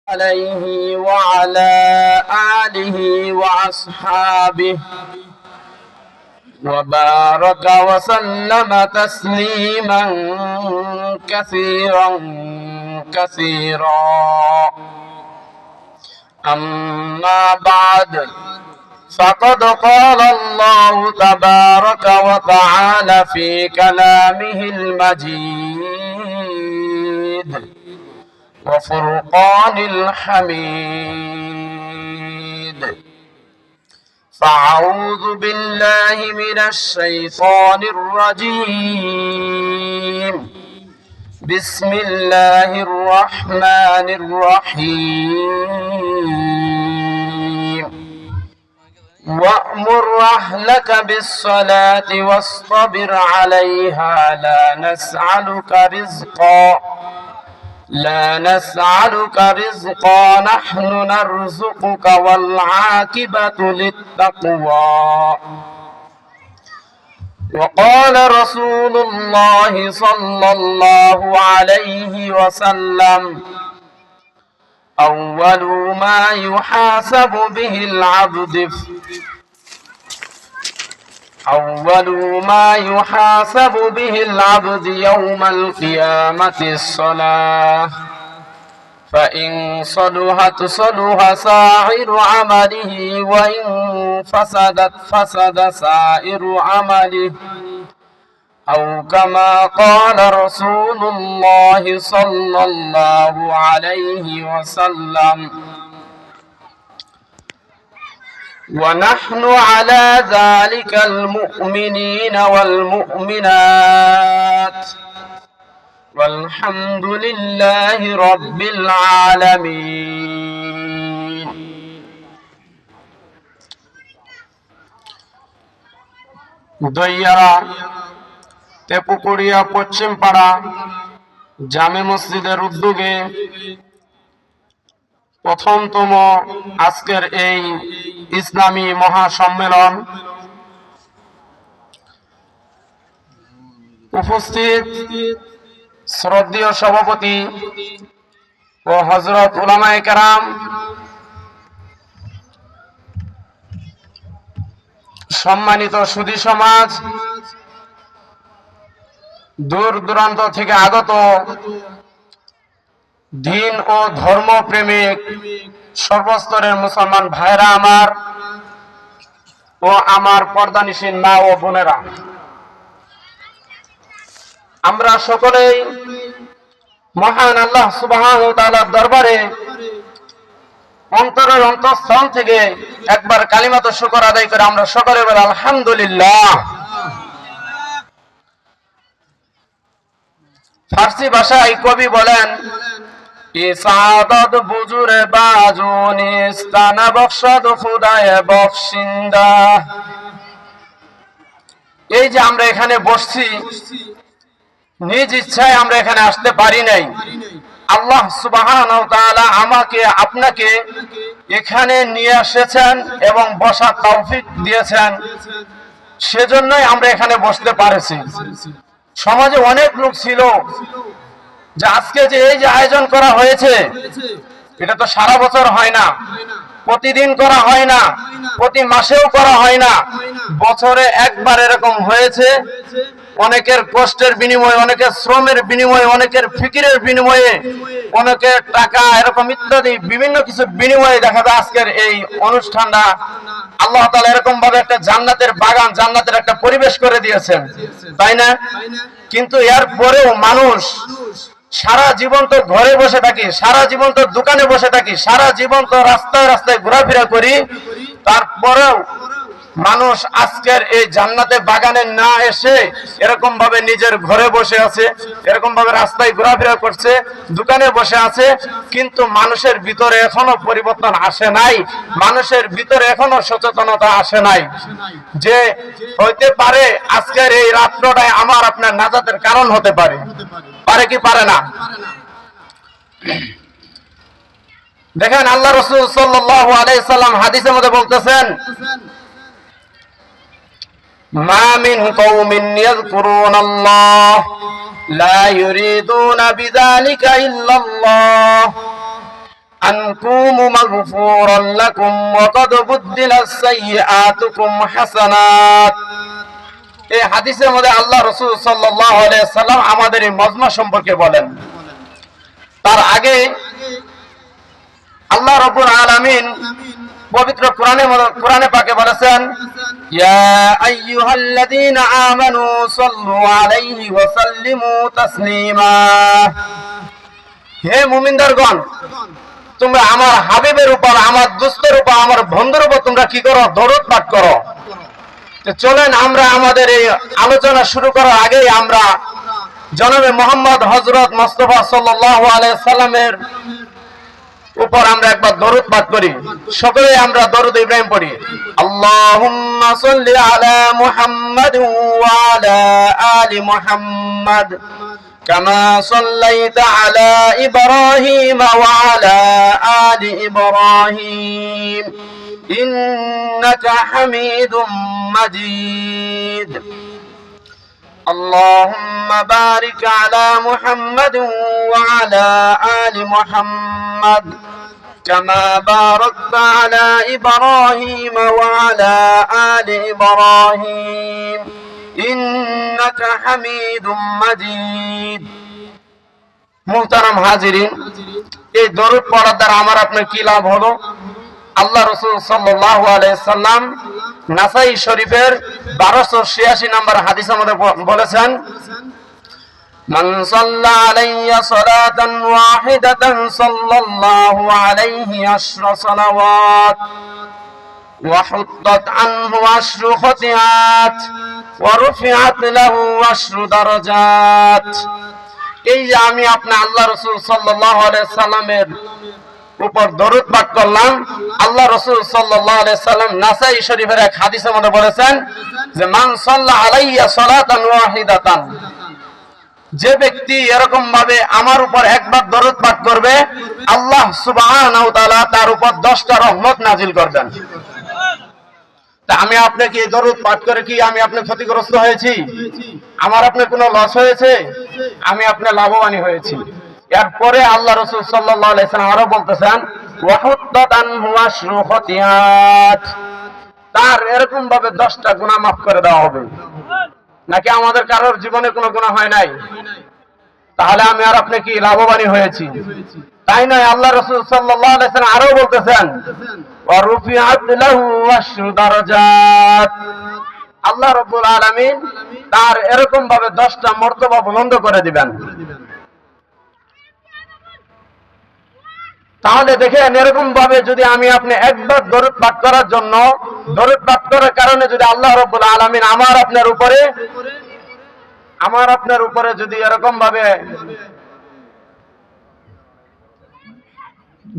عليه وعلى آله وأصحابه وبارك وسلم تسليما كثيرا كثيرا. أما بعد، فقد قال الله تبارك وتعالى في كلامه المجيد وفرقان الحميد: فأعوذ بالله من الشيطان الرجيم. بسم الله الرحمن الرحيم: وأمر أهلك بالصلاة واصطبر عليها لا نسألك رزقا نحن نرزقك والعاقبة للتقوى. وقال رسول الله صلى الله عليه وسلم: أول ما يحاسب به العبد يوم القيامة الصلاة، فإن صلحت صلح سائر عمله، وإن فسدت فسد سائر عمله، أو كما قال رسول الله صلى الله عليه وسلم. ونحن على ذلك المؤمنين والمؤمنات، والحمد لله رب العالمين. দইয়ারা তেপুকুড়িয়া পশ্চিম পাড়া জামে মসজিদের উদ্যোগে প্রথমতম আজকের এই ইসলামী মহাসম্মেলন, উপস্থিত শ্রদ্ধেয় সভাপতি ও হযরত উলামায়ে কেরাম, সম্মানিত সুধী সমাজ, দূর দূরান্ত থেকে আগত দিন ও ধর্ম প্রেমিক সর্বস্তরের মুসলমান ভাইরা আমার ও আমার পর্দানিশীন মা ও বোনেরা, আমরা সকলেই মহান আল্লাহ সুবহানাহু ওয়া তাআলার দরবারে অন্তরের অন্তঃস্থল থেকে একবার কালিমাত শুকর আদায় করে আমরা সকলে বলি আলহামদুলিল্লাহ। ফার্সি ভাষায় কবি বলেন, ইসাদত বুজুরে বাজুনিস্তানা বখশদ খুদায়ে বখশিন্দা। এই যে আমরা এখানে বসছি, নিজ ইচ্ছায় আমরা এখানে আসতে পারি নাই। আল্লাহ সুবহানাহু ওয়া তাআলা আমাকে আপনাকে এখানে নিয়ে এসেছেন এবং বসার তৌফিক দিয়েছেন, সেজন্যই আমরা এখানে বসতে পারছি। সমাজে অনেক লোক ছিল যে আজকে যে এই যে আয়োজন করা হয়েছে, এটা তো সারা বছর হয় না, প্রতিদিন করা হয় না, প্রতি মাসেও করা হয় না, বছরে একবার এরকম হয়েছে। অনেকের কষ্টের বিনিময়ে, অনেকের শ্রমের বিনিময়ে, অনেকের ফিকিরের বিনিময়ে, অনেকের টাকা, এরকম ইত্যাদি বিভিন্ন কিছু বিনিময়ে দেখা যায় আজকের এই অনুষ্ঠানটা আল্লাহ তাআলা এরকম ভাবে একটা জান্নাতের বাগান, জান্নাতের একটা পরিবেশ করে দিয়েছেন, তাই না? কিন্তু এর পরেও মানুষ সারা জীবন তো ঘরে বসে থাকি, সারা জীবন তো দোকানে বসে থাকি, সারা জীবন তো রাস্তায় রাস্তায় ঘোরাফেরা করি, তারপরেও মানুষ আজকের এই জান্নাতে বাগানে না এসে এরকম ভাবে নিজের ঘরে বসে আছে, এরকম ভাবে রাস্তায় ঘোরাফেরা করছে, দোকানে বসে আছে। কিন্তু মানুষের ভিতরে এখনো পরিবর্তন আসে নাই, মানুষের ভিতরে এখনো সচেতনতা আসে নাই যে হইতে পারে আজকের এই রাত্রটাই আমার আপনার নাজাতের কারণ হতে পারে। পারে কি পারে না? দেখেন, আল্লাহ রাসূল সাল্লাল্লাহু আলাইহি সাল্লাম হাদিসের মধ্যে বলতেছেন, মা মিন কওমিন ইয়াযকুরুনাল্লাহ লা ইউরিদুনা বিযালিকা ইল্লাল্লাহ أنكم مغفورا لكم وقد بدلت سيئاتكم حسنات। এই হাদিসের মধ্যে আল্লাহ রাসূল সাল্লাল্লাহু আলাইহি সাল্লাম আমাদের এই মজমা সম্পর্কে বলেন। তার আগে আল্লাহ রাব্বুল আলামিন পবিত্র কোরআনে পাকে বলেছেন, ইয়া আইয়ুহাল্লাযীনা আমানু সাল্লু আলাইহি ওয়া সাল্লিমু তাসলিমা। হে মুমিনদারগণ, তোমরা আমার হাবিবের উপর, আমার দোস্তের উপর, আমার বন্ধুর উপর তোমরা কি করো? দরুদ পাঠ করো। তো চলেন আমরা আমাদের এই আলোচনা শুরু করার আগেই আমরা জনাবে মুহাম্মদ হযরত মুস্তাফা সাল্লাল্লাহু আলাইহি সাল্লামের উপর আমরা একবার দরুদ পাঠ করি। সকলে আমরা দরুদ ইব্রাহিম পড়ি। আল্লাহুম্মা সাল্লি আলা মুহাম্মাদ ওয়া আলা আলি মুহাম্মাদ কামা সাল্লাইতা আলা ইব্রাহিম ওয়া আলা আলি ইব্রাহিম ইন্নাকা হামিদুম মাজিদ। اللهم بارك على محمد وعلى آل محمد كما باركت على إبراهيم وعلى آل إبراهيم إنك حميد مجيد। মুহতারাম হাজিরিন, এই দরুদ পড়ার দ্বারা আমার আপনার কি লাভ হলো? আল্লাহ রাসূল সাল্লাল্লাহু আলাইহি সাল্লাম নাসাই শরীফের 1286 নম্বর হাদিসের মধ্যে বলেছেন, মান সাল্লা আলাইয়া সালাতান ওয়াহিদাতান সাল্লাল্লাহু আলাইহি আশরা সালাওয়াত ওয়া হুত্তাত আনহু আশরু খতিআত ওয়া রুফিআত লাহু আশরু দারাজাত। এই যে আমি আপনি আল্লাহ রাসূল সাল্লাল্লাহু আলাইহি সাল্লামের উপর দরুদ পাঠ করলাম, আল্লাহ রাসূল সাল্লাল্লাহু আলাইহি সাল্লাম নাসাই শরীফের এক হাদিসের মধ্যে বলেছেন যে মান সাল্লা আলাইয়া সালাতান ওয়াহিদাতান, যে ব্যক্তি এরকম ভাবে আমার উপর একবার দরুদ পাঠ করবে, আল্লাহ সুবহানাহু ওয়া তাআলা তার উপর 10টা রহমত নাজিল করবেন। তা আমি আপনাকে এই দরুদ পাঠ করে কি আমি আপনি ক্ষতিগ্রস্ত হয়েছি? আমার আপনি কোনো লস হয়েছে? আমি আপনি লাভবান হয়েছি। এরপরে আল্লাহ রাসূল সাল্লাল্লাহু আলাইহি সাল্লাম আরো বলতেছেন, ওয়া হুত্তাত আনহু আশরু খতিআত, তার এরকম ভাবে 10টা গুনাহ মাফ করে দেওয়া হবে। নাকি আমাদের কারোর জীবনে কোনো গুনাহ হয় নাই? তাহলে আমি আর আপনি কি লাভবান হয়েছি? তাই নয়, আল্লাহ রাসূল সাল্লাল্লাহু আলাইহি সাল্লাম আরো বলতেছেন, ওয়া রুফিআত লাহু আশরু দারাজাত, আল্লাহ রাব্বুল আলামিন তার এরকম ভাবে 10টা মর্তবা বুলন্দ করে দিবেন। তাহলে দেখেন, এরকম ভাবে যদি আমি আপনি একবার দরুদ পাঠ করার জন্য, দরুদ পাঠ করার কারণে যদি আল্লাহ রাব্বুল আলামিন আমার আপনার উপরে যদি এরকম ভাবে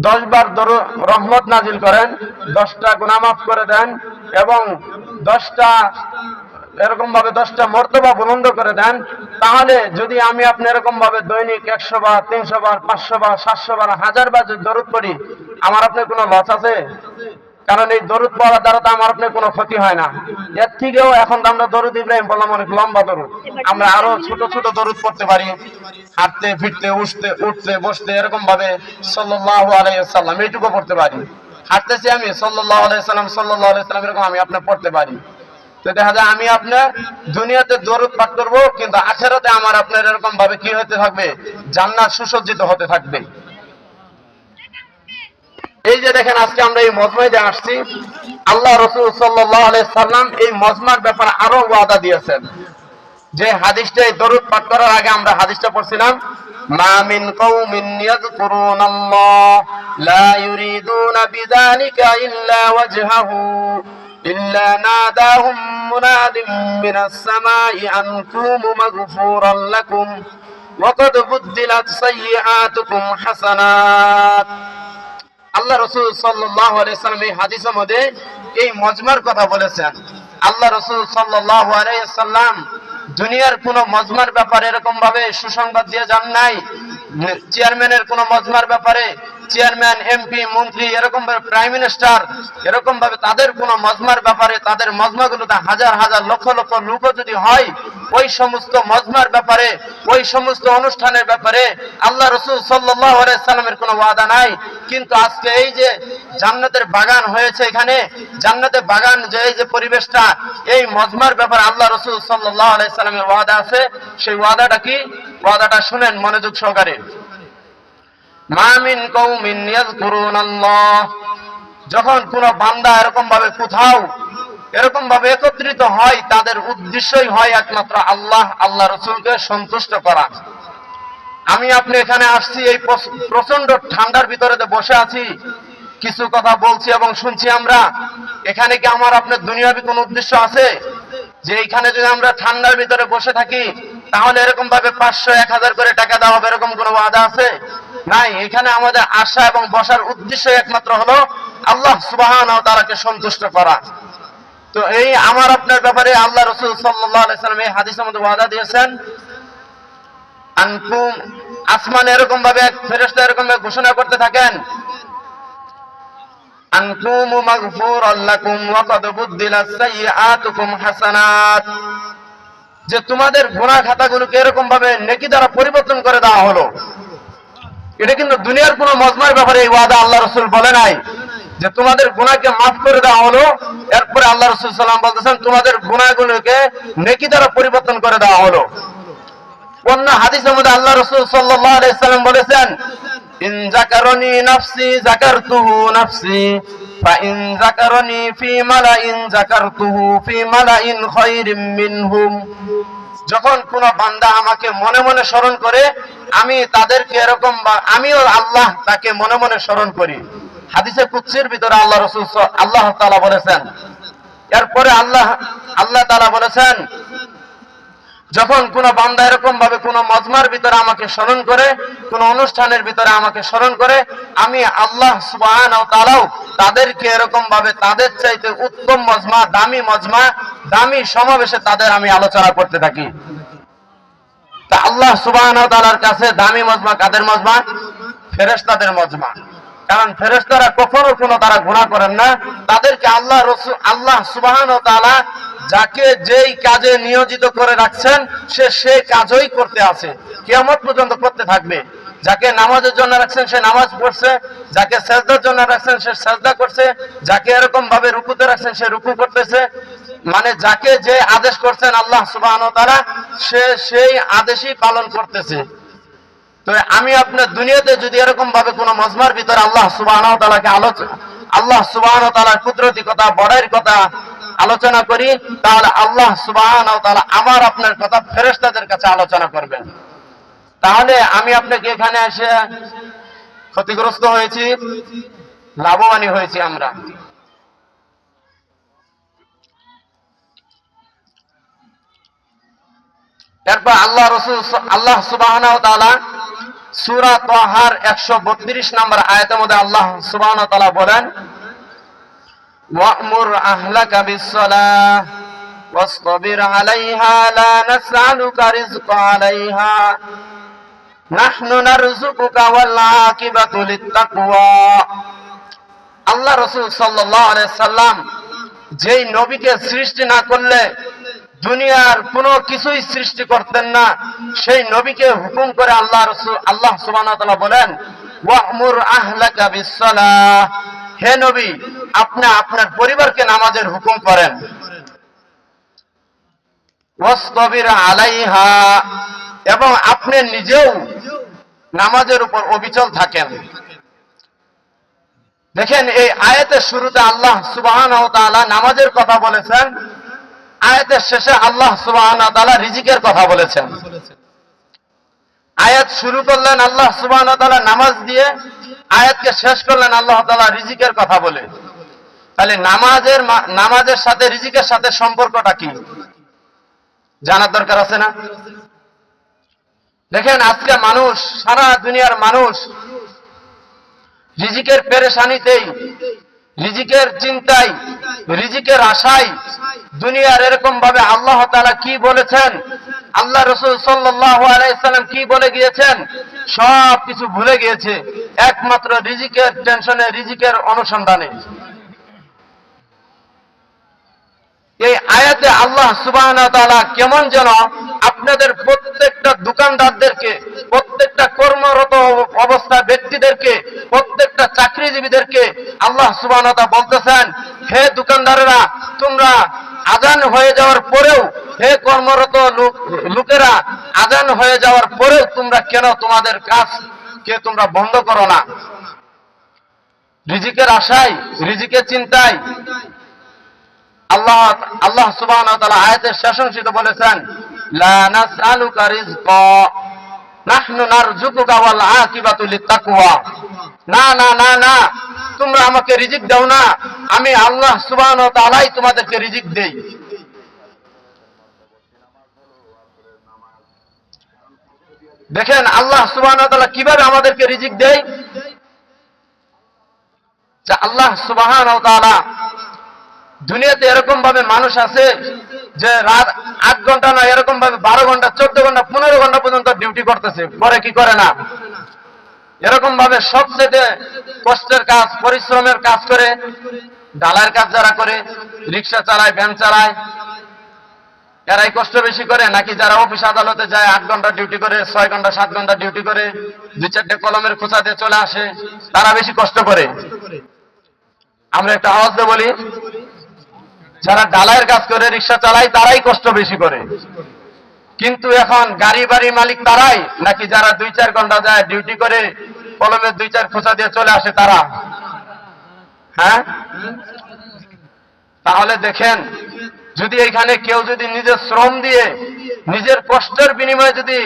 10 বার রহমত নাজিল করেন, 10টা গুনাহ মাফ করে দেন এবং 10টা মর্তবা বুলন্দ করে দেন, তাহলে যদি আমি আপনি এরকম ভাবে দৈনিক 100 বার, 300 বার, 500 বার, 700 বার, 1000 বার যদি দরুদ পড়ি, আমার আপনার কোনো লস আছে? কারণ এই দরুদ পড়ার দ্বারা তো আমার আপনার কোনো ক্ষতি হয় না। এর থেকেও এখন তো আমরা দরুদ ইব্রাহিম বললাম, অনেক লম্বা দরুদ, আমরা আরো ছোট ছোট দরুদ পড়তে পারি, হাঁটতে ফিরতে উঠতে বসতে এরকম ভাবে সাল্লাল্লাহু আলাইহি সাল্লাম এইটুকু পড়তে পারি। হাঁটতেছি আমি সাল্লাল্লাহু আলাইহি সাল্লাম এরকম আমি আপনার পড়তে পারি। তো দেখা যায় আমি আপনার দুনিয়াতে দরুদ পাঠ করবো, কিন্তু আখিরাতে আমার আপনার এরকম ভাবে কি হতে থাকবে? জান্নাত সুসজ্জিত হতে থাকবে। এই যে দেখেন, আজকে আমরা এই মজমায় আসছি, আল্লাহ রাসূল সাল্লাল্লাহু আলাইহি সাল্লাম এই মজমার ব্যাপারে আরো ওয়াদা দিয়েছেন। যে হাদিসটা দরুদ পাঠ করার আগে আমরা হাদিসটা পড়ছিলাম, মা মিন কওমিন ইয়াযকুরুনাল্লাহ লা ইউরিদুনা বিযালিকা ইল্লা ওয়াজহাহু ইল্লা নাদাহুম মুনাদিম মিনাস সামাই আন কুমু মাগফুরান লাকুম ওয়া ক্বাদ বুদ্দিলাত সাইয়্যাতুকুম হাসানাত। আল্লাহ রাসূল সাল্লাল্লাহু আলাইহি সাল্লাম এই হাদিসের মধ্যে এই মজমার কথা বলেছেন। আল্লাহ রাসূল সাল্লাল্লাহু আলাইহি সাল্লাম দুনিয়ার কোন মজমার ব্যাপারে এরকম ভাবে সুসংবাদ দিয়ে যান নাই চেয়ারম্যানের কোন মজমার ব্যাপারে, চেয়ারম্যান, এমপি, মন্ত্রী, এরকম ভাবে প্রাইম মিনিস্টার, এরকম ভাবে তাদের কোন মজমার ব্যাপারে, তাদের মজমাগুলোতে হাজার হাজার লক্ষ লক্ষ লোক যদি হয়, ওই সমস্ত মজমার ব্যাপারে, ওই সমস্ত অনুষ্ঠানের ব্যাপারে আল্লাহ রাসূল সাল্লাল্লাহু আলাইহি সাল্লামের কোনো ওয়াদা নাই। কিন্তু আজকে এই যে জান্নাতের বাগান হয়েছে, এখানে জান্নাতের বাগান যে এই যে পরিবেশটা, এই মজমার ব্যাপারে আল্লাহ রাসূল সাল্লাল্লাহু আলাইহি সাল্লামের ওয়াদা আছে। সেই ওয়াদাটা কি? ওয়াদাটা শুনেন মনোযোগ সহকারে। মা মিন কওমিন ইয়াযকুরুনাল্লাহ, যখন কোন বান্দা এরকম ভাবে কোথাও এরকম ভাবে একত্রিত হয়, তাদের উদ্দেশ্যই হয় একমাত্র আল্লাহ, আল্লাহ রাসূলকে সন্তুষ্ট করা। আমি আপনি এখানে আসছি, এই প্রচন্ড ঠান্ডার ভিতরে বসে আছি, কিছু কথা বলছি এবং শুনছি আমরা। এখানে কি আমার আপনার দুনিয়াবি কোন উদ্দেশ্য আছে? যে এইখানে যদি আমরা ঠান্ডার ভিতরে বসে থাকি তাহলে এরকম ভাবে 500-1000 করে টাকা দেওয়া হবে, এরকম কোনো ওয়াদা আছে? নাই। এখানে আমাদের আশা এবং বসার উদ্দেশ্য একমাত্র হলো আল্লাহ সুবহানাহু ওয়া তাআলাকে সন্তুষ্ট করা। তো এই আমার আপনার ব্যাপারে আল্লাহ রাসূল সাল্লাল্লাহু আলাইহি সাল্লাম এই হাদিসের মধ্যে ওয়াদা দিয়েছেন। আনকুম, আসমানে এরকম ভাবে এক ফেরেশতা এরকম ভাবে ঘোষণা করতে থাকেন, আনকুম মাগফুরাল লাকুম ওয়া ক্বাদ বুদ্দিলাস সাইয়্যাতুকুম হাসানাত, যে তোমাদের গুনাহ খাতাগুলোকে এরকম ভাবে নেকি দ্বারা পরিবর্তন করে দেওয়া হলো। এটা কিন্তু দুনিয়ার কোন মজমার ব্যাপারে এই ওয়াদা আল্লাহ রাসূল বলে নাই যে তোমাদের গুনাহকে মাফ করে দেওয়া হলো। এরপরে আল্লাহ রাসূল সাল্লাল্লাহু আলাইহি ওয়াসাল্লাম বলতেছেন তোমাদের গুনাহগুলোকে নেকি দ্বারা পরিবর্তন করে দেওয়া হলো। অন্য হাদিসের মধ্যে আল্লাহ রাসূল সাল্লাল্লাহু আলাইহি ওয়াসাল্লাম বলেছেন, ইন যাকারনি নাফসি যাকারতুহু নাফসি ফা ইন যাকারনি ফি মালাইন যাকারতুহু ফি মালাইন খায়রিম মিনহুম, যখন কোন বান্দা আমাকে মনে মনে স্মরণ করে আমি তাদেরকে এরকম, আমিও আল্লাহ তাকে মনে মনে স্মরণ করি। হাদিসে কুদসির ভিতরে আল্লাহ রাসূল আল্লাহ তাআলা বলেছেন। এরপরে আল্লাহ তাআলা বলেছেন, যখন কোন বান্দা এরকম ভাবে কোন মজমার ভিতরে আমাকে স্মরণ করে, কোন অনুষ্ঠানের ভিতরে আমাকে স্মরণ করে, আমি আল্লাহ সুবহানাহু ওয়া তাআলা তাদেরকে এরকম ভাবে তাদের চাইতে উত্তম মজমা, দামি সমাবেশে তাদের আমি আলোচনা করতে থাকি। তা আল্লাহ সুবহানাহু ওয়া তাআলার কাছে দামি মজমা কাদের মজমা? ফেরেশতাদের মজমা। কারণ ফেরেশতারা কখনো কোনো তারা গুনাহ করেন না। তাদেরকে আল্লাহ সুবহানাহু ওয়া তাআলা যাকে যেই কাজে নিয়োজিত করে রাখছেন সে সেই কাজই করতে আছে, কিয়ামত পর্যন্ত করতে থাকবে। যাকে নামাজের জন্য রাখছেন সে নামাজ পড়ছে, যাকে সেজদার জন্য রাখছেন সে সেজদা করছে, যাকে এরকম ভাবে রুকুতে রাখছেন সে রুকু করতেছে। মানে যাকে যে আদেশ করছেন আল্লাহ সুবহানাহু ওয়া তাআলা, সে সেই আদেশই পালন করতেছে। তো আমি আপনার দুনিয়াতে যদি এরকম ভাবে কোন মজমার ভিতরে আল্লাহ সুবহানাহু ওয়া তাআলাকে আল্লাহ সুবহানাহু ওয়া তাআলার কুদরতি কথা, বড়াইয়ের কথা আলোচনা করি, তাহলে আল্লাহ সুবহানাহু ওয়া তাআলা আমার আপনার কথা ফেরেশতাদের কাছে আলোচনা করবেন। তাহলে আমি আপনাকে এখানে এসে ক্ষতিগ্রস্ত হয়েছি, লাভবান হয়েছি আমরা। এরপর আল্লাহ সুবহানাহু ওয়া তাআলা সূরা তাহার 132 নম্বর আয়াতের মধ্যে আল্লাহ সুবহানাহু ওয়া তাআলা বলেন, ওয়া'মুর আহলাকা বিস-সালাহ ওয়াসতাবির আলাইহা লা নাসআলুকা রিজকা আলাইহা নাহনু নারযুকুকা ওয়াল আকিবাতু লিত-তাকওয়া। আল্লাহ রাসূল সাল্লাল্লাহু আলাইহি সাল্লাম যেই নবীকে সৃষ্টি না করলে দুনিয়ার কোনো কিছুই সৃষ্টি করতেন না, সেই নবীকে হুকুম করে আল্লাহ সুবহানাহু ওয়া তাআলা বলেন, ওয়া'মুর আহলাকা বিস-সালাহ, হে নবী আপনি আপনার পরিবারকে নামাজের হুকুম করেন। ওয়াসতাবির আলাইহা, এবং আপনি নিজেও নামাজের উপর অবিচল থাকেন। দেখেন এই আয়াতের শুরুতে আল্লাহ সুবহানাহু ওয়া তাআলা নামাজের কথা বলেছেন, আয়াতের শেষে আল্লাহ সুবহানাহু ওয়া তাআলা রিজিকের কথা বলেছেন। আয়াত শুরু করলেন আল্লাহ সুবহানাহু ওয়া তাআলা নামাজ দিয়ে, আয়াতকে শেষ করলেন আল্লাহ তাআলা রিজিকের কথা বলে। তাহলে নামাজের সাথে রিজিকের সাথে সম্পর্কটা কি জানার দরকার আছে না? দেখেন আজকে মানুষ, সারা দুনিয়ার মানুষ রিজিকের পেরেশানিতেই, রিজিকের চিন্তায়, রিজিকের আশায় দুনিয়ার এরকম ভাবে আল্লাহ তাআলা কি বলেছেন আল্লাহ রাসূল সাল্লাল্লাহু আলাইহি সাল্লাম কি বলে গিয়েছেন? সব কিছু ভুলে গিয়েছে, একমাত্র রিজিকের টেনশনে, রিজিকের অনুসন্ধানে। এই আয়াতে আল্লাহ সুবহানাহু ওয়া তাআলা কেমন যেন আপনাদের প্রত্যেকটা দোকানদারদেরকে, প্রত্যেকটা কর্মরত অবস্থা ব্যক্তিদেরকে, প্রত্যেকটা চাকরিজীবীদেরকে আল্লাহ সুবহানাহু ওয়া তাআলা বলতেছেন, হে দোকানদারেরা, তোমরা আজান হয়ে যাওয়ার পরেও, হে কর্মরত লোকেরা, আজান হয়ে যাওয়ার পরেও তোমরা কেন তোমাদের কাজকে তোমরা বন্ধ করো না? রিজিকের আশায়, রিজিকের চিন্তায় আল্লাহ সুবহানাহু ওয়া তাআলা আয়াতের শেষ অংশে বলেছেন, লা নাসআলুকা রিজকা নাহনু নারযুকুকা ওয়াল আকিবাতু লিত্তাকওয়া। না না না না, তোমরা আমাকে রিজিক দাও না, আমি আল্লাহ সুবহানাহু ওয়া তাআলাই তোমাদেরকে রিজিক দেই। দেখেন আল্লাহ সুবহানাহু ওয়া তাআলা কিভাবে আমাদেরকে রিজিক দেয়। যে আল্লাহ সুবহানাহু ওয়া তাআলা, দুনিয়াতে এরকম ভাবে মানুষ আছে যে রাত 8 ঘন্টা না, এরকম ভাবে 12 ঘন্টা, 14 ঘন্টা, 15 ঘন্টা পর্যন্ত ডিউটি করতেছে, করে কি করে না? এরকম ভাবে সবচেয়ে কষ্টের কাজ, পরিশ্রমের কাজ করে ডালার কাজ যারা করে, রিক্সা চালায়, ভ্যান চালায়, এরাই কষ্ট বেশি করে, নাকি যারা অফিস আদালতে যায় 8 ঘন্টা ডিউটি করে, 6 ঘন্টা 7 ঘন্টা ডিউটি করে, 2-4টে কলমের খোঁচা দিয়ে চলে আসে, তারা বেশি কষ্ট করে? আমরা একটা আওয়াজ দিয়ে বলি, যারা ডালায়ের কাজ করে, রিক্সা চালায়, তারাই কষ্ট বেশি করে। কিন্তু এখন গাড়ি বাড়ির মালিক তারাই, নাকি যারা 2-4 ঘন্টা যায় ডিউটি করে, কলমের 2-4 খোঁচা দিয়ে চলে আসে তারা? হ্যাঁ? তাহলে দেখেন, যদি এখানে কেউ যদি নিজের শ্রম দিয়ে, নিজের কষ্টের বিনিময়ে যদি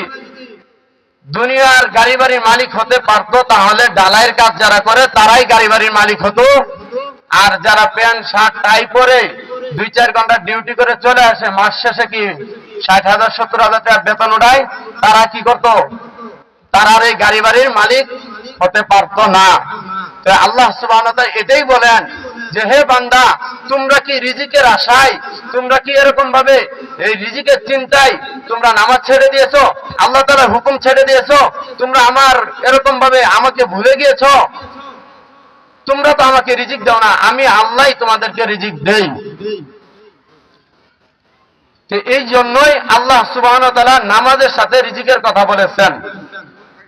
দুনিয়ার গাড়ি বাড়ির মালিক হতে পারতো, তাহলে ডালায়ের কাজ যারা করে তারাই গাড়ি বাড়ির মালিক হতো। আর যারা প্যান্ট শার্ট টাই পরে 2-4 ঘন্টা ডিউটি করে চলে আসে, মাস শেষে কি 60,000 70,000 টাকা বেতন উঠায়, তারা কি করত? তারা আর এই গাড়ি বাড়ির মালিক হতে পারতো না। তো আল্লাহ সুবহানাহু ওয়া তাআলা এটাই বলেন যে, হে বান্দা, তোমরা কি রিজিকের আশায়, তোমরা কি এরকম ভাবে এই রিজিকের চিন্তায় তোমরা নামাজ ছেড়ে দিয়েছো, আল্লাহ তাআলার হুকুম ছেড়ে দিয়েছো, তোমরা আমার এরকম ভাবে আমাকে ভুলে গিয়েছো? তোমরা তো আমাকে রিজিক দাও না, আমি আল্লাহই তোমাদেরকে রিজিক দেই। তো এই জন্যই আল্লাহ সুবহানাহু ওয়া তাআলা নামাজের সাথে রিজিকের কথা বলেছেন,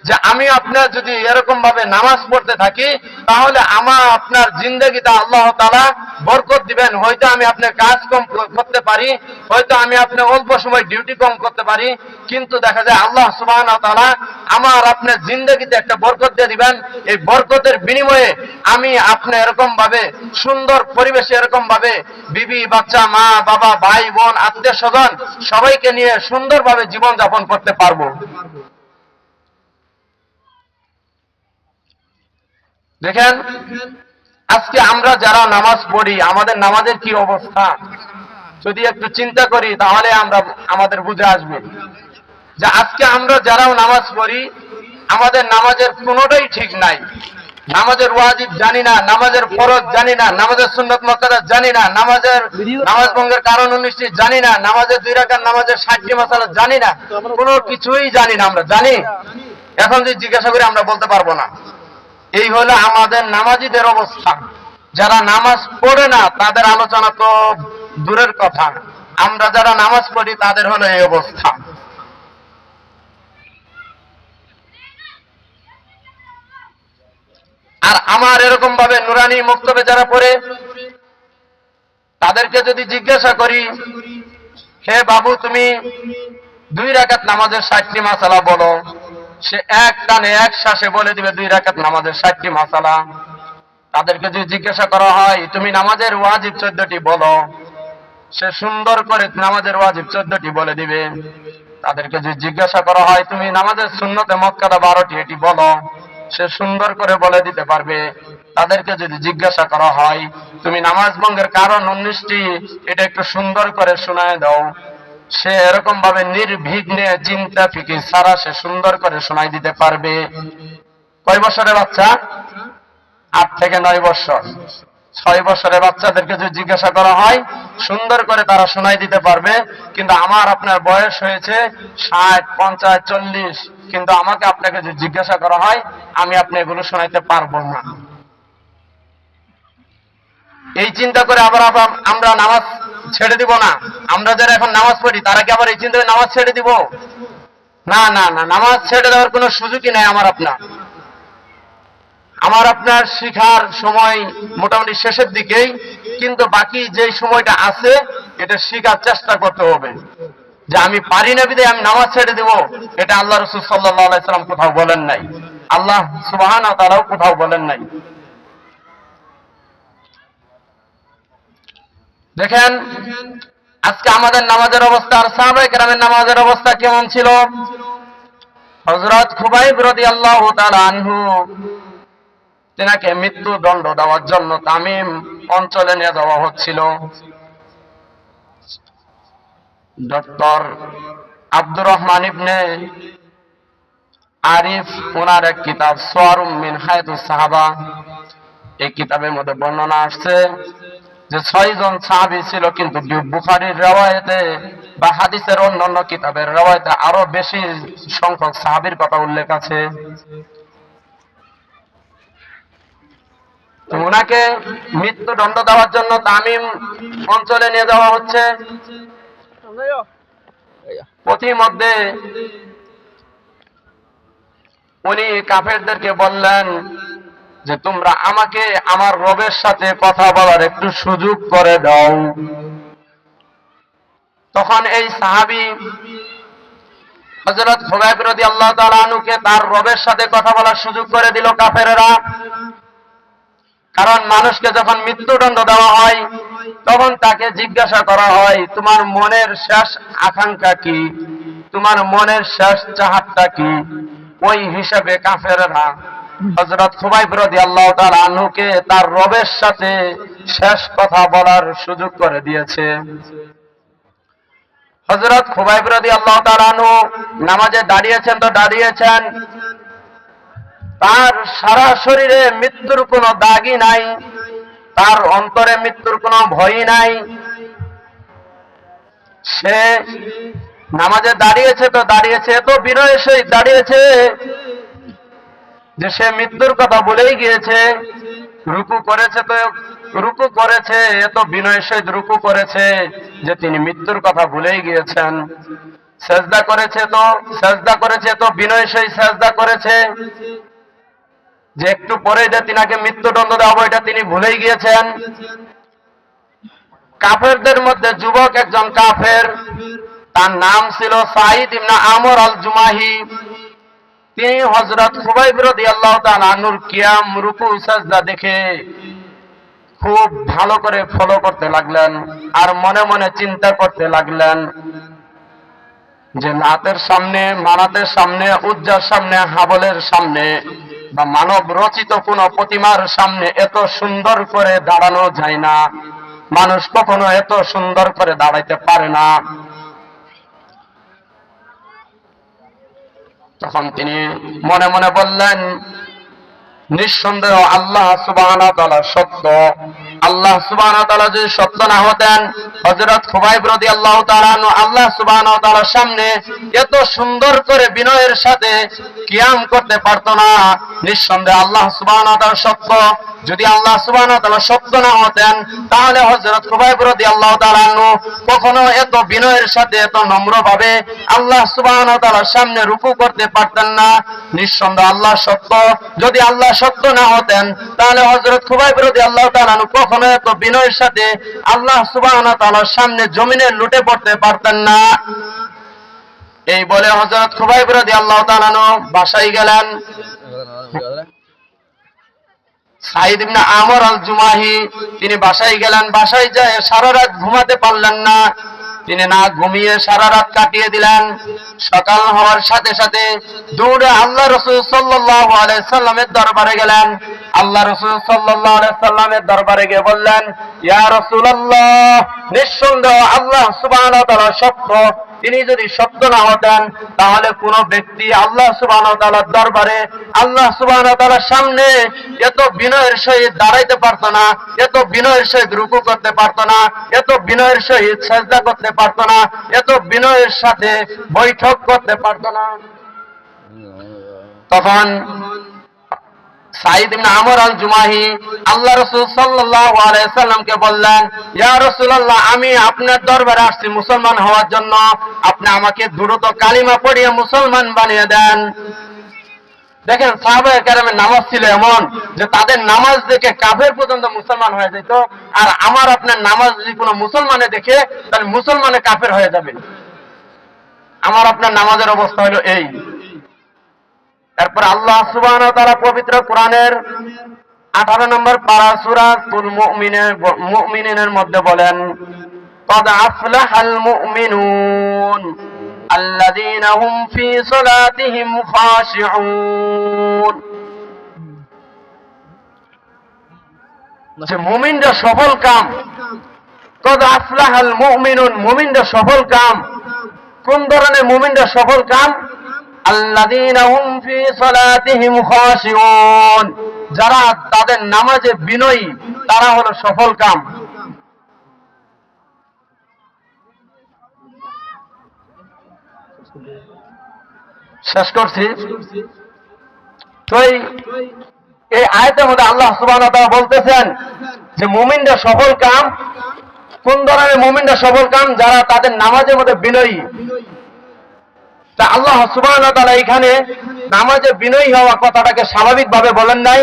যে আমি আপনার যদি এরকম ভাবে নামাজ পড়তে থাকি, তাহলে আপনার জিন্দেগিতে আল্লাহ তাআলা বরকত দিবেন। হয়তো আমি আপনার কাজ কম করতে পারি, হয়তো আমি আপনার অল্প সময় ডিউটি কম করতে পারি, কিন্তু দেখা যায় আল্লাহ সুবহানাহু ওয়া তাআলা আপনার জিন্দেগিতে একটা বরকত দিয়ে দিবেন। এই বরকতের বিনিময়ে আমি আপনার এরকম ভাবে সুন্দর পরিবেশে, এরকম ভাবে বিবি বাচ্চা, মা বাবা, ভাই বোন, আত্মীয় স্বজন সবাইকে নিয়ে সুন্দরভাবে জীবন যাপন করতে পারবো। দেখেন, আজকে আমরা যারা নামাজ পড়ি, আমাদের নামাজের কি অবস্থা যদি একটু চিন্তা করি, তাহলে আমাদের বুঝে আসবে যে আজকে আমরা যারাও নামাজ পড়ি, আমাদের নামাজের কোনোটাই ঠিক নাই। নামাজের ওয়াজিব জানি না, নামাজের ফরজ জানি না, নামাজের সুন্নত মুআক্কাদা জানি না, নামাজ ভঙ্গের কারণ 19টি জানি না, নামাজের 2 রাকাত নামাজের 60টি মাসালা জানি না, কোনো কিছুই জানি না। আমরা জানি, এখন যদি জিজ্ঞাসা করি আমরা বলতে পারবো না। এই হলো আমাদের নামাজীদের অবস্থা। যারা নামাজ পড়ে না তাদের আলোচনা তো দূরের কথা, আমরা যারা নামাজ পড়ি তাদের হলো এই অবস্থা। আর আমার এরকম ভাবে নুরানি মুক্তবে যারা পড়ে, তাদেরকে যদি জিজ্ঞাসা করি, হে বাবু, তুমি 2 রাকাত নামাজের 60টি মাসালা বলো, সে এক টানে এক শ্বাসে বলে দিবে 2 রাকাত নামাজের 60টি মাসালা। তাদেরকে যদি জিজ্ঞাসা করা হয়, তুমি নামাজের ওয়াজিব 14টি বলো, সে সুন্দর করে নামাজের ওয়াজিব 14টি বলে দিবে। তাদেরকে যদি জিজ্ঞাসা করা হয়, তুমি নামাজের সুন্নতে মুআক্কাদা 12টি এটি বলো, সে সুন্দর করে বলে দিতে পারবে। তাদেরকে যদি জিজ্ঞাসা করা হয়, তুমি নামাজ ভঙ্গের কারণ 19টি এটা একটু সুন্দর করে শোনায় দাও, সে এরকম ভাবে নির্বিঘ্নে চিন্তা ফিকির ছাড়া সে সুন্দর করে শোনাই দিতে পারবে। কয় বছরের বাচ্চা? 8 থেকে 9 বছর। 6 বছরের বাচ্চাদেরকে যদি জিজ্ঞাসা করা হয় সুন্দর করে তারা শোনাই দিতে পারবে, কিন্তু আমার আপনার বয়স হয়েছে 60, 50, 40, কিন্তু আমাকে আপনাকে যদি জিজ্ঞাসা করা হয় আমি আপনি এগুলো শোনাইতে পারবো না। এই চিন্তা করে আবার আমরা নামাজ ছেড়ে দিব না। আমরা যারা এখন নামাজ পড়ি তারা কি আবার এই চিন্তা করে নামাজ ছেড়ে দিব? না না না, নামাজ ছেড়ে দেওয়ার কোনো সুযোগই নাই আমার আপনার শিখার সময় মোটামুটি শেষের দিকেই, কিন্তু বাকি যে সময়টা আছে এটা শিখার চেষ্টা করতে হবে। যে আমি পারি না বিধায় আমি নামাজ ছেড়ে দেব, এটা আল্লাহ রাসূল সাল্লাল্লাহু আলাইহি সাল্লাম কোথাও বলেন নাই, আল্লাহ সুবহানাহু ওয়া তাআলাও কোথাও বলেন নাই। দেখেন আজকে আমাদের নামাজের অবস্থা আর সাহাবায়ে কেরামের নামাজের অবস্থা কেমন ছিল। হযরত খুবাইব রাদিয়াল্লাহু তাআলা আনহু তেনাকে মৃত্যুদণ্ড দেওয়ার জন্য তামিম অঞ্চলে নিয়ে যাওয়া হচ্ছিল। ডক্টর আব্দুর রহমান ইবনে আরিফ ওনার এক কিতাব সোয়ারুম মিন হায়াতুস সাহাবা, এই কিতাবের মধ্যে বর্ণনা আসছে যে 6 জন সাহাবী ছিল, কিন্তু বুখারীর রওয়ায়েতে বা হাদিসের অন্যান্য কিতাবের রওয়ায়েতে আরো বেশি সংখ্যক সাহাবীর কথা উল্লেখ আছে। ওনাকে মৃত্যুদণ্ড দেওয়ার জন্য তামিম অঞ্চলে নিয়ে যাওয়া হচ্ছে। পথিমধ্যে উনি কাফেরদেরকে বললেন যে তোমরা আমাকে আমার রবের সাথে কথা বলার একটু সুযোগ করে দাও। তখন এই সাহাবী হযরত খুবাইব রাদিয়াল্লাহু তাআলা আনহুকে তার রবের সাথে কথা বলার সুযোগ করে দিল কাফেরেরা। কারণ মানুষকে যখন মৃত্যুদণ্ড দেওয়া হয় তখন তাকে জিজ্ঞাসা করা হয় তোমার মনের শেষ আকাঙ্ক্ষা কি, তোমার মনের শেষ চাহাতটা কি। ওই হিসাবে কাফেররা হযরত খুবাইব রাদিয়াল্লাহু তাআলা আনহুকে তার রবের সাথে শেষ কথা বলার সুযোগ করে দিয়েছে। হযরত খুবাইব রাদিয়াল্লাহু তাআলা আনহু নামাজে দাঁড়িয়েছেন তো দাঁড়িয়েছেন, তার সারা শরীরে মৃত্যুর কোনো দাগই নাই, তার অন্তরে মৃত্যুর কোনো ভয়ই নাই। সে নামাজে দাঁড়িয়েছে তো দাঁড়িয়েছে, এত বিনয়ের সহিত দাঁড়িয়েছে যে সে মৃত্যুর কথা বলেই গিয়েছে। রুকু করেছে তো রুকু করেছে, এত বিনয়ের সহিত রুকু করেছে যে তিনি মৃত্যুর কথা ভুলেই গিয়েছেন। সেজদা করেছে তো বিনয়ের সহিত সেজদা করেছে যে একটু পরে যে তিনাকে মৃত্যুদণ্ড দেওয়া এটা তিনি ভুলেই গিয়েছেন। কাফেরদের মধ্যে যুবক একজন কাফের, তার নাম ছিল সাঈদ ইবনে আমর আল জুমাহি। তিনি হযরত খুবাইব রাদিয়াল্লাহু তাআলা আনহুর কিয়াম রুকু সাজদা দেখে খুব ভালো করে ফলো করতে লাগলেন আর মনে মনে চিন্তা করতে লাগলেন যে লাতের সামনে, মানাতের সামনে, উজ্জার সামনে, হাবলের সামনে বা মানব রচিত কোন প্রতিমার সামনে এত সুন্দর করে দাঁড়ানো যায় না, মানুষ কখনো এত সুন্দর করে দাঁড়াইতে পারে না। তখন তিনি মনে মনে বললেন নিঃসন্দেহ আল্লাহ সুবহানাহু ওয়া তাআলা সত্য। আল্লাহ সুবহানাহু ওয়া তাআলা যদি সত্য না হতেন হযরত খুবাইব রাদিয়াল্লাহু তাআলা আনহু আল্লাহ সুবহানাহু ওয়া তাআলার সামনে এত সুন্দর করে বিনয়ের সাথে কিয়াম করতে পারত না। নিঃসন্দেহে আল্লাহ সুবহানাহু ওয়া তাআলা সত্য। যদি আল্লাহ সুবহানাহু ওয়া তাআলা সত্য না হতেন তাহলে হযরত খুবাইব রাদিয়াল্লাহু তাআলা আনহু কখনো এত বিনয়ের সাথে এত নম্রভাবে আল্লাহ সুবহানাহু ওয়া তাআলার সামনে রুকু করতে পারতেন না। নিঃসন্দেহে আল্লাহ সত্য। যদি আল্লাহ সত্য না হতেন তাহলে হযরত খুবাইব রাদিয়াল্লাহু তাআলা আনহু কখনো এত বিনয়ের সাথে আল্লাহ সুবহানাহু ওয়া তাআলার সামনে জমিনে লুটে পড়তে পারতেন না। এই বলে হযরত খুবাইব রাদিয়াল্লাহু তাআলা আনহু বাসায় গেলেন। সাঈদ ইবনে আমর আল জুমাহি তিনি বাসায় গেলেন। বাসায় যায় সারা রাত ঘুমাতে পারলেন না। তিনি না ঘুমিয়ে সারা রাত কাটিয়ে দিলেন। সকাল হওয়ার সাথে সাথে দৌড়ে আল্লাহ রাসূল সাল্লাল্লাহু আলাইহি সাল্লামের দরবারে গেলেন। আল্লাহ রাসূল সাল্লাল্লাহু আলাইহি সাল্লামের দরবারে গিয়ে বললেন, ইয়া রাসূলুল্লাহ, নিঃসন্দেহে আল্লাহ সুবহানাহু ওয়া তাআলা সত্য, তিনি যদি সত্য না হতেন তাহলে কোন ব্যক্তি আল্লাহ সুবহানাহু ওয়া তাআলার দরবারে আল্লাহ সুবহানাহু ওয়া তাআলার সামনে এত বিনয়ের সহিত দাঁড়াইতে পারতো না, এত বিনয়ের সহিত রুকু করতে পারতো না, এত বিনয়ের সহিত সিজদা করতে পারতো না, এত বিনয়ের সাথে বৈঠক করতে পারতো না। তখন সাঈদ ইবনে আমর আল জুমাহি আল্লাহ রাসূল সাল্লাল্লাহু আলাইহি সাল্লামকে বললেন, ইয়া রাসূলুল্লাহ, আমি আপনার দরবারে আসছি মুসলমান হওয়ার জন্য, আপনি আমাকে দ্রুত কালিমা পড়িয়ে মুসলমান বানিয়ে দেন। দেখেন সাহাবায়ে কেরামের নামাজ ছিল এমন যে তাদের নামাজ দেখে কাফের পর্যন্ত মুসলমান হয়ে যেত, আর আমার আপনার নামাজ যদি কোনো মুসলমানে দেখে তাহলে মুসলমানে কাফের হয়ে যাবে। আমার আপনার নামাজের অবস্থা হলো এই। এরপর আল্লাহ সুবহানাহু ওয়া তাআলা পবিত্র কোরআনের 18 নম্বর পারা সূরাতুল মুমিনের মধ্যে বলেন, ক্বাদ আফলাহাল মুমিনুন আল্লাযীনা হুম ফী সালাতিহিম খাশিউন। যে মুমিনরা সফল কাম, ক্বাদ আফলাহাল মুমিনুন, মুমিনরা সফল কাম। কোন ধরনের মুমিনরা সফল কাম? আল্লাযীনা হুম ফী সালাতিহিম খাশিউন, যারা তাদের নামাজে বিনয়ী, তারা হলো সফল কাম। শেষ করছি। তো এই আয়াতের মধ্যে আল্লাহ সুবহানাহু ওয়া তাআলা বলতেছেন যে মুমিনরা সফল কাম। কোন ধরনের মুমিনরা সফল কাম? যারা তাদের নামাজের মধ্যে বিনয়ী। তা আল্লাহ সুবহানাহু ওয়া তাআলা এখানে নামাজে বিনয়ী হওয়া কথাটাকে স্বাভাবিকভাবে বলেন নাই।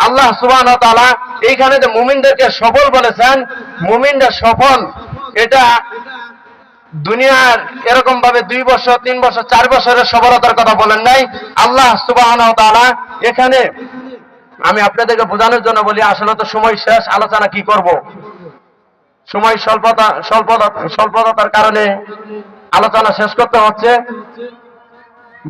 আল্লাহ সুবহানাহু ওয়া তাআলা এইখানে যে মুমিনদেরকে সফল বলেছেন, মুমিনরা সফল, এটা দুনিয়ার এরকম ভাবে 2 বছর 3 বছর 4 বছরের সফলতার কথা বলেন নাই। আল্লাহ সুবহানাহু ওয়া তাআলা এখানে, আমি আপনাদেরকে বোঝানোর জন্য বলি, আসলে তো সময় শেষ, আলোচনা কি করব, সময় স্বল্পতার কারণে আলোচনা শেষ করতে হচ্ছে।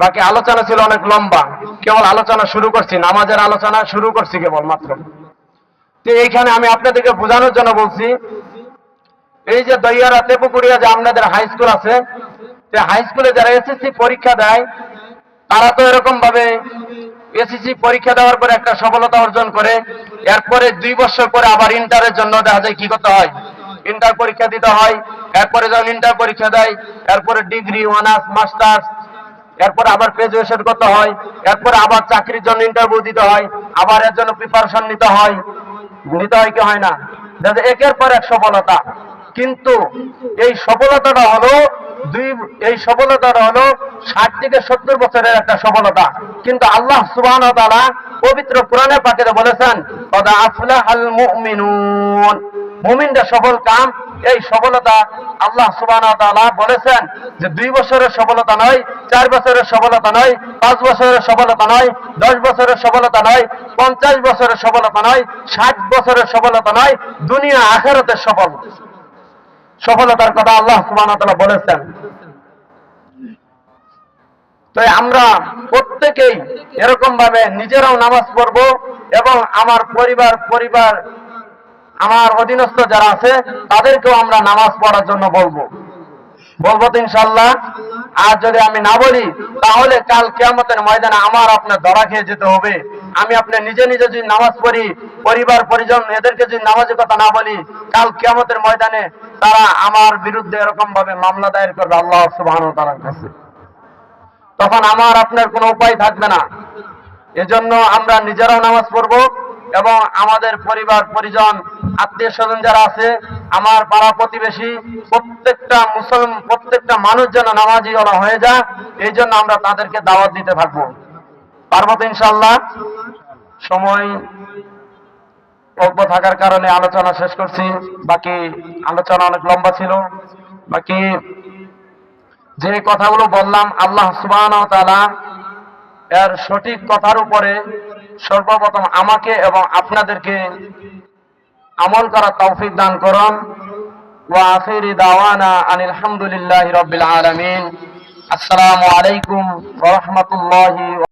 বাকি আলোচনা ছিল অনেক লম্বা, কেবল আলোচনা শুরু করছি, নামাজের আলোচনা শুরু করছি কেবল মাত্র। তো এইখানে আমি আপনাদেরকে বোঝানোর জন্য বলছি, এই যে দইয়ারা তেপুকুরিয়া যে আপনাদের হাই স্কুল আছে, হাই স্কুলে যারা এসএসসি পরীক্ষা দেয়, তারা তো এরকম ভাবে এসএসসি পরীক্ষা দেওয়ার পরে একটা সফলতা অর্জন করে, এরপরে 2 বছর পরে আবার ইন্টারের জন্য দেখা যায় কি করতে হয়, ইন্টার পরীক্ষা দিতে হয়। এরপরে যখন ইন্টার পরীক্ষা দেয়, এরপরে ডিগ্রি, অনার্স, মাস্টার্স, এরপরে আবার গ্রাজুয়েশন করতে হয়, এরপরে আবার চাকরির জন্য ইন্টারভিউ দিতে হয়, আবার এর জন্য প্রিপারেশন নিতে হয় কি হয় না? একের পর এক সফলতা। কিন্তু এই সফলতাটা হলো 60 থেকে 70 বছরের একটা সফলতা। কিন্তু আল্লাহ সুবহানাহু ওয়া তাআলা পবিত্র কোরআনে পাকে বলেছেন, ক্বাদ আফলাহাল মুমিনুন, মুমিনরা সফল কাম। এই সফলতা আল্লাহ সুবহানাহু ওয়া তাআলা বলেছেন যে 2 বছরের সফলতা নয়, 4 বছরের সফলতা নয়, 5 বছরের সফলতা নয়, 10 বছরের সফলতা নয়, 50 বছরের সফলতা নয়, 60 বছরের সফলতা নয়, দুনিয়া আখিরাতের সফলতার কথা আল্লাহ সুবহানাহু ওয়া তাআলা বলেছেন। তাই আমরা প্রত্যেকেই এরকম ভাবে নিজেরাও নামাজ পড়ব এবং আমার পরিবার আমার অধীনস্থ যারা আছে তাদেরকেও আমরা নামাজ পড়ার জন্য বলবো তো ইনশাআল্লাহ। আর যদি আমি না বলি তাহলে কাল কিয়ামতের ময়দানে আমার আপনার ধরা খেয়ে যেতে হবে। আমি আপনি নিজে যদি নামাজ পড়ি, পরিবার পরিজন এদেরকে যদি নামাজের কথা না বলি, কাল কিয়ামতের ময়দানে তারা আমার বিরুদ্ধে এরকম ভাবে মামলা দায়ের করবে আল্লাহ সুবহানাহু ওয়া তাআলার কাছে। তখন আমার আপনার কোনো উপায় থাকবে না। এজন্য আমরা নিজেরাও নামাজ পড়ব এবং আমাদের পরিবার পরিজন, আত্মীয় স্বজন যারা আছে, আমার পাড়া প্রতিবেশী, প্রত্যেকটা মানুষ যেন নামাজি হয়ে যায়, এই জন্য আমরা তাদেরকে দাওয়াত দিতে থাকবো। পারবো তো ইনশাআল্লাহ? সময় অল্প থাকার কারণে আলোচনা শেষ করছি। বাকি আলোচনা অনেক লম্বা ছিল। বাকি যে কথাগুলো বললাম, আল্লাহ সুবহানাহু ওয়া তাআলা এর সঠিক কথার উপরে সর্বপ্রথম আমাকে এবং আপনাদেরকে আমল করার তৌফিক দান করুন। ওয়া আখিরি দাওয়ানা আনিল হামদুলিল্লাহি রাব্বিল আলামিন। আসসালামু আলাইকুম ওয়া রাহমাতুল্লাহি